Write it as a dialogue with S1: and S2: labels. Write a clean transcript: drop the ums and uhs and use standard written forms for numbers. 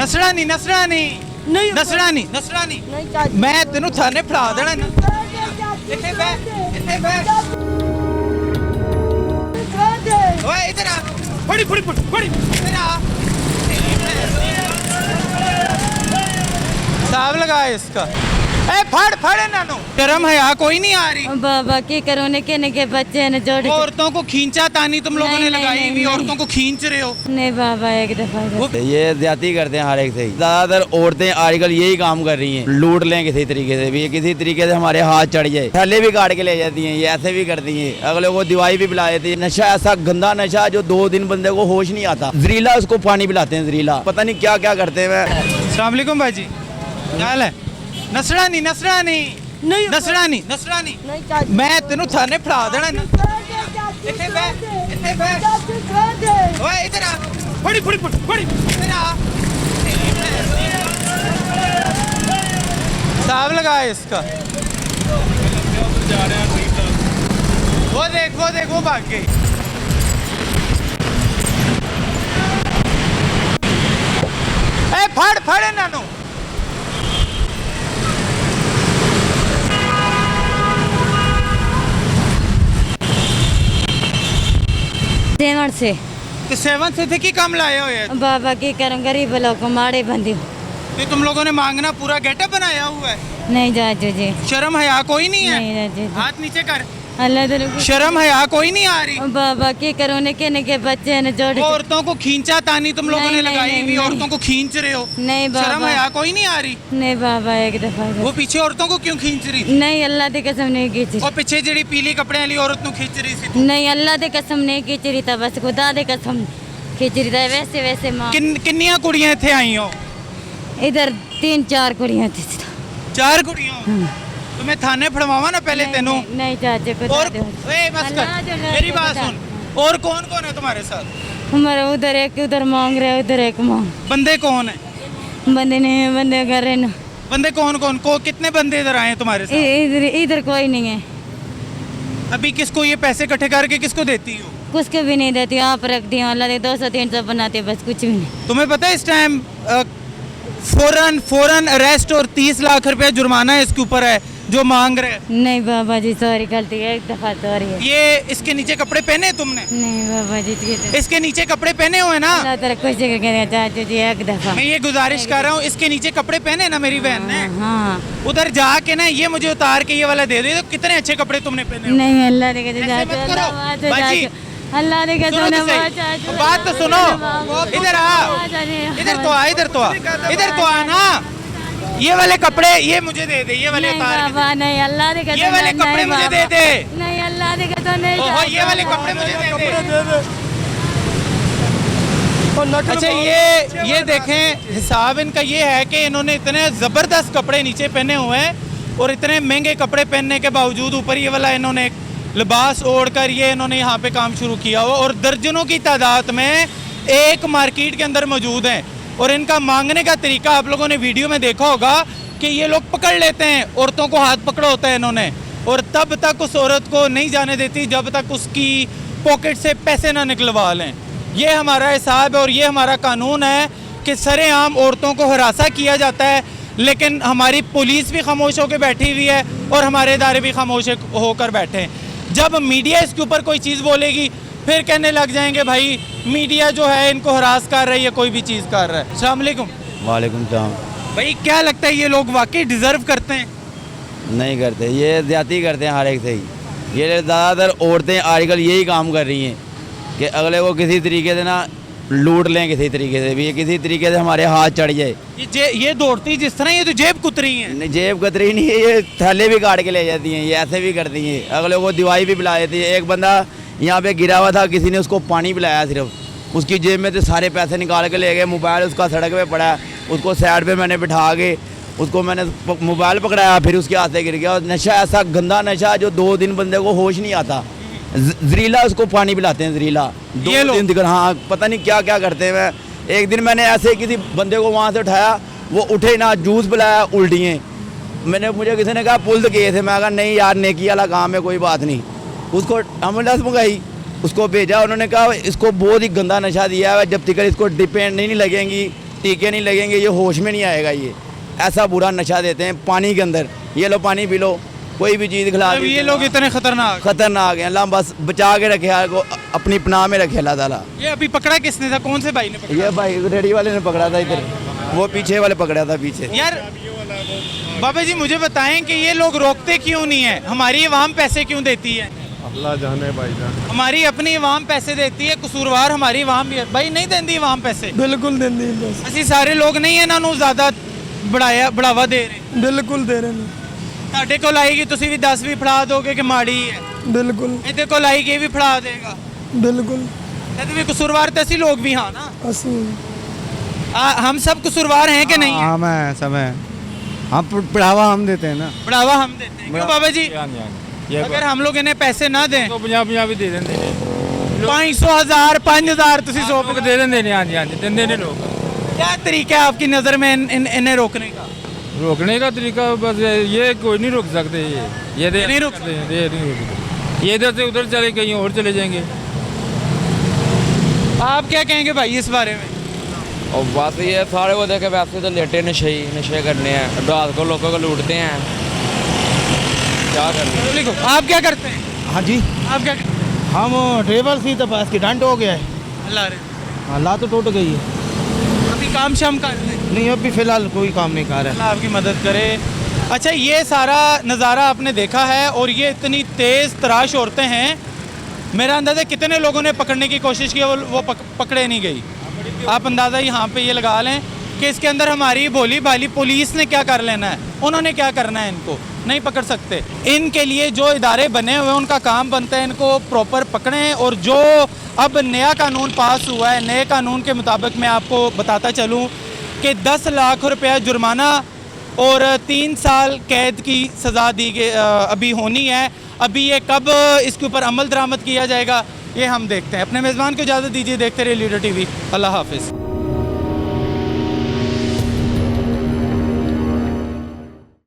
S1: ਨਸੜਾ ਨਹੀਂ
S2: ਨਹੀਂ
S1: ਨਸੜਾ ਨਹੀਂ
S2: ਨਹੀਂ ਚਾਚੀ
S1: ਮੈਂ ਤੈਨੂੰ ਥਾਣੇ ਫੜਾ ਦੇਣਾ ਇੱਥੇ ਬੈ ਓਏ ਇਧਰ ਆ ਫੜੀ ਇਧਰ आ साहब लगाए इसका ए फड़ इन्हों शर्म हया कोई नहीं आ रही
S3: बाबा की करो निके बच्चे ने जोड़
S1: औरतों को खींचा तानी तुम लोगों ने लगाई हुई औरतों को खींच रहे हो
S3: नहीं बाबा एक दफा
S4: ये ज्यादा करते हैं हर एक से ज्यादातर औरतें आजकल यही काम कर रही हैं लूट लें किसी तरीके से भी किसी तरीके से हमारे हाथ चढ़ जाए थैले भी काट के ले जाती हैं ये ऐसे भी करती हैं अगले को दवाई भी पिला देती है नशा ऐसा गंदा नशा जो 2 दिन बंदे को होश नहीं आता जहरीला उसको पानी पिलाते हैं जहरीला पता नहीं क्या क्या करते हैं
S1: अस्सलाम वालेकुम भाजी क्या हाल है नसड़ा नहीं
S2: ਨਹੀਂ ਚਾਚੀ
S1: मैं तेनू थाने फड़ा देना ਇੱਥੇ ਬੈ ਓਏ ਇਧਰ ਆ ਫੜੀ ਇਧਰ आ साहब लगाए इसका वो देख वो भाग गई ए फड़ इन्हों
S3: सेवन से
S1: तो सेवन से थे की काम लाए हुए हैं
S3: बाबा की करूं गरीब लोग को माड़े बंदी
S1: तो तुम लोगों ने मांगना पूरा गेटअप बनाया हुआ है
S3: नहीं जाजू जी
S1: शर्म हया कोई नहीं
S3: नहीं
S1: है
S3: जाजू जी
S1: हाथ नीचे कर
S3: अल्लाह तेरे
S1: शर्म हया कोई नहीं आ रही
S3: बाबा की करूं निके बच्चे ने जोड़
S1: औरतों को खींचा तानी तुम लोगों ने
S3: नहीं,
S1: लगाई
S3: नहीं,
S1: हुई
S3: नहीं।
S1: औरतों को खींच रहे हो
S3: नहीं
S1: शर्म
S3: बाबा
S1: हया कोई नहीं आ रही
S3: नहीं बाबा एक दफा
S1: वो पीछे औरतों को क्यों खींच रही
S3: नहीं अल्लाह की कसम नहीं खींच
S1: और पीछे जेडी पीली कपड़े वाली औरत नु खींच रही सी
S3: नहीं अल्लाह की कसम नहीं खींच रही था बस खुदा की कसम खींच रही था वैसे माँ
S1: किन्नियां कुड़ियां इथे आई हो
S3: इधर 3-4 कुड़ियाँ थी
S1: 4 कुड़ियां तो मैं थाने फड़वावा ना पहले तेनू
S3: नहीं चाचे को
S1: और ए बस कर मेरी बात सुन और कौन है तुम्हारे साथ
S3: हमारे उधर एक उधर मांग रहे उधर एक मांग
S1: बंदे कौन है
S3: बंदे नहीं है बंदे कर रहे ना
S1: बंदे कौन को कितने बंदे इधर आए हैं तुम्हारे साथ
S3: इधर कोई नहीं है
S1: अभी किसको ये पैसे इकट्ठे करके किसको देती हो
S3: कुछ को भी नहीं देती आप रख दिया अल्लाह दे 200-300 बनाते बस कुछ भी नहीं
S1: तुम्हें पता है इस टाइम फौरन अरेस्ट और 30 लाख रुपए जुर्माना है इसके ऊपर है जो मांग रहे हैं
S3: नहीं बाबा जी सॉरी गलती है एक दफा सॉरी है
S1: ये इसके नीचे कपड़े पहने तुमने
S3: नहीं बाबा जी
S1: इसके नीचे कपड़े पहने हुए ना
S3: अल्लाह तेरा कुछ चाचू जी एक दफा
S1: मैं ये गुजारिश कर रहा हूँ इसके नीचे कपड़े पहने ना मेरी बहन ने
S3: हाँ
S1: उधर जाके ना ये मुझे उतार के ये वाला दे दे तो कितने अच्छे कपड़े तुमने पहने हुए।
S3: नहीं अल्लाह ने
S1: ऐसे मत करो। बाजी,
S3: अल्लाह ने
S1: सुनो तो सही। बात तो सुनो इधर आ इधर तो आ ना ये वाले कपड़े ये मुझे दे दे ये वाले उतार के
S3: बाबा नहीं अल्लाह ने
S1: ये वाले कपड़े मुझे दे दे
S3: नहीं अल्लाह ने कसम नहीं
S1: ओहो ये वाले कपड़े मुझे दे दे अच्छा ये देखें हिसाब इनका ये है कि इन्होंने इतने ज़बरदस्त कपड़े नीचे पहने हुए हैं और इतने महंगे कपड़े पहनने के बावजूद ऊपर ये वाला इन्होंने एक लिबास ओढ़ कर ये इन्होंने यहाँ पे काम शुरू किया हुआ और दर्जनों की तादाद में एक मार्केट के अंदर मौजूद हैं और इनका मांगने का तरीका आप लोगों ने वीडियो में देखा होगा कि ये लोग पकड़ लेते हैं औरतों को हाथ पकड़ा होता है इन्होंने और तब तक उस औरत को नहीं जाने देती जब तक उसकी पॉकेट से पैसे ना निकलवा लें। ये हमारा हिसाब है और ये हमारा कानून है कि सरेआम औरतों को हरासा किया जाता है लेकिन हमारी पुलिस भी खामोश होकर बैठी हुई है और हमारे इदारे भी खामोश होकर बैठे हैं। जब मीडिया इसके ऊपर कोई चीज़ बोलेगी फिर कहने लग जाएंगे भाई मीडिया जो है इनको हरास कर रही है कोई भी चीज़ कर रहा है। अस्सलाम वालेकुम।
S4: वालेकुम सलाम।
S1: भाई क्या लगता है ये लोग वाकई डिज़र्व करते हैं?
S4: नहीं करते ये ज्यादा करते हैं हर एक से ही ये ज़्यादातर औरतें आजकल यही काम कर रही हैं कि अगले को किसी तरीके से ना लूट लें किसी तरीके से भी किसी तरीके से हमारे हाथ चढ़ जाए
S1: ये दौड़ती जिस तरह ये तो जेब कुतरी है
S4: नहीं जेब कतरी नहीं है ये थैले भी काट के ले जाती हैं ये ऐसे भी करती हैं अगले को दवाई भी पिला देती है। एक बंदा यहाँ पे गिरा हुआ था किसी ने उसको पानी पिलाया सिर्फ उसकी जेब में से सारे पैसे निकाल के ले गए मोबाइल उसका सड़क पे पड़ा है उसको साइड पे मैंने बिठा के उसको मैंने मोबाइल पकड़ाया फिर उसके हाथ से गिर गया और नशा ऐसा गंदा नशा जो 2 दिन बंदे को होश नहीं आता जहरीला उसको पानी पिलाते हैं जहरीला 2 दिन दिख हाँ पता नहीं क्या क्या करते हैं। एक दिन मैंने ऐसे किसी बंदे को वहाँ से उठाया वो उठे ना जूस पिलाया उल्टियाँ मुझे किसी ने कहा पुल किए थे मैं कहा नहीं यार नेकी वाला काम है कोई बात नहीं उसको एम्बुलेंस मंगाई उसको भेजा उन्होंने कहा इसको बहुत ही गंदा नशा दिया है जब तक इसको डिपेंड नहीं लगेंगी टीके नहीं लगेंगे, ये होश में नहीं आएगा। ये ऐसा बुरा नशा देते हैं पानी के अंदर। ये लो पानी पी लो, कोई भी चीज़ खिला
S1: अब ये लोग इतने
S4: खतरनाक हैं। अल्लाह बस बचा के रखे, को अपनी पनाह में रखे अल्लाह ताला।
S1: ये अभी पकड़ा किसने था, कौन से भाई ने पकड़ा?
S4: ये भाई रेडी वाले ने पकड़ा था इधर, वो पीछे वाले पकड़ा था पीछे।
S1: यार बाबा जी मुझे बताएं कि ये लोग रोकते क्यों नहीं है? हमारी अवाम पैसे क्यों देती है?
S5: अल्लाह जाने भाईजान।
S1: हमारी अपनी अवाम पैसे देती है, कसूरवार हमारी अवाम भी है। भाई नहीं देती अवाम पैसे?
S5: बिल्कुल देंदी बस,
S1: ਅਸੀਂ ਸਾਰੇ ਲੋਕ ਨਹੀਂ ਇਹਨਾਂ ਨੂੰ ਜ਼ਿਆਦਾ बढ़ावा दे ਰਹੇ।
S5: बिल्कुल दे रहे हैं,
S1: ਤੁਹਾਡੇ ਕੋਲ ਆਏਗੀ ਤੁਸੀਂ ਵੀ 10 ਵੀ ਫੜਾ ਦੋਗੇ ਕਿ ਮਾੜੀ ਹੈ।
S5: बिल्कुल
S1: ਇਹਦੇ ਕੋਲ ਆਏਗੀ ਇਹ ਵੀ ਫੜਾ ਦੇਗਾ।
S5: बिल्कुल।
S1: ਇਹਦੇ ਵੀ ਕਸੂਰਵਾਰ ਤੇ ਅਸੀਂ ਲੋग भी हाँ ना।
S5: ਅਸੀਂ
S1: हम सब कसूरवार हैं कि नहीं है?
S6: हम हैं, सब हैं। हम बढ़ावा हम देते हैं ना।
S1: बढ़ावा हम देते हैं क्यों बाबा जी?
S6: ये
S1: अगर हम लोग इन्हें पैसे ना दें
S6: तो 50 भी दे देंगे।
S1: 500 1000 5000 ਤੁਸੀਂ 100
S6: लोग दे देंगे नहीं। हाँ जी, हाँ जी, देंगे नहीं लोग।
S1: क्या तरीका है आपकी नज़र में इन्हें रोकने का?
S6: रोकने का तरीका बस ये कोई नहीं रोक सकते। ये
S1: नहीं रोक
S6: सकते, ये नहीं रोक सकते। ये इधर से उधर चले, कहीं और चले जाएंगे।
S1: आप क्या कहेंगे भाई इस बारे में?
S7: और बस ये सारे वो देखे वैसे तो लेटे नशे करने हैं, रात को लोगों को लूटते हैं, क्या करने।
S1: लिखो आप क्या करते हैं?
S8: हाँ जी,
S1: आप क्या करते हैं?
S8: हम ड्राइवर सी तो बस की डंट हो गया है।
S1: अल्लाह रे,
S8: हालात तो टूट गई है।
S1: अभी काम शाम कर रहे हैं?
S8: नहीं, अभी फिलहाल कोई काम नहीं कर रहा
S1: अल्लाह आपकी मदद करे। अच्छा ये सारा नज़ारा आपने देखा है और ये इतनी तेज़ तराश औरतें हैं, मेरा अंदाज़ा कितने लोगों ने पकड़ने की कोशिश की, वो पकड़े नहीं गई। आप अंदाज़ा यहाँ पे ये लगा लें कि इसके अंदर हमारी भोली भाली पुलिस ने क्या कर लेना है, उन्होंने क्या करना है, इनको नहीं पकड़ सकते। इनके लिए जो इदारे बने हुए हैं उनका काम बनता है इनको प्रॉपर पकड़ें। और जो अब नया कानून पास हुआ है, नए कानून के मुताबिक मैं आपको बताता चलूँ कि 10 लाख रुपया जुर्माना और 3 साल कैद की सज़ा दी गई अभी होनी है। अभी ये कब इसके ऊपर अमल दरामद किया जाएगा ये हम देखते हैं। अपने मेज़बान को इजाज़त दीजिए, देखते रहिए लीडर टीवी। अल्लाह हाफिज़।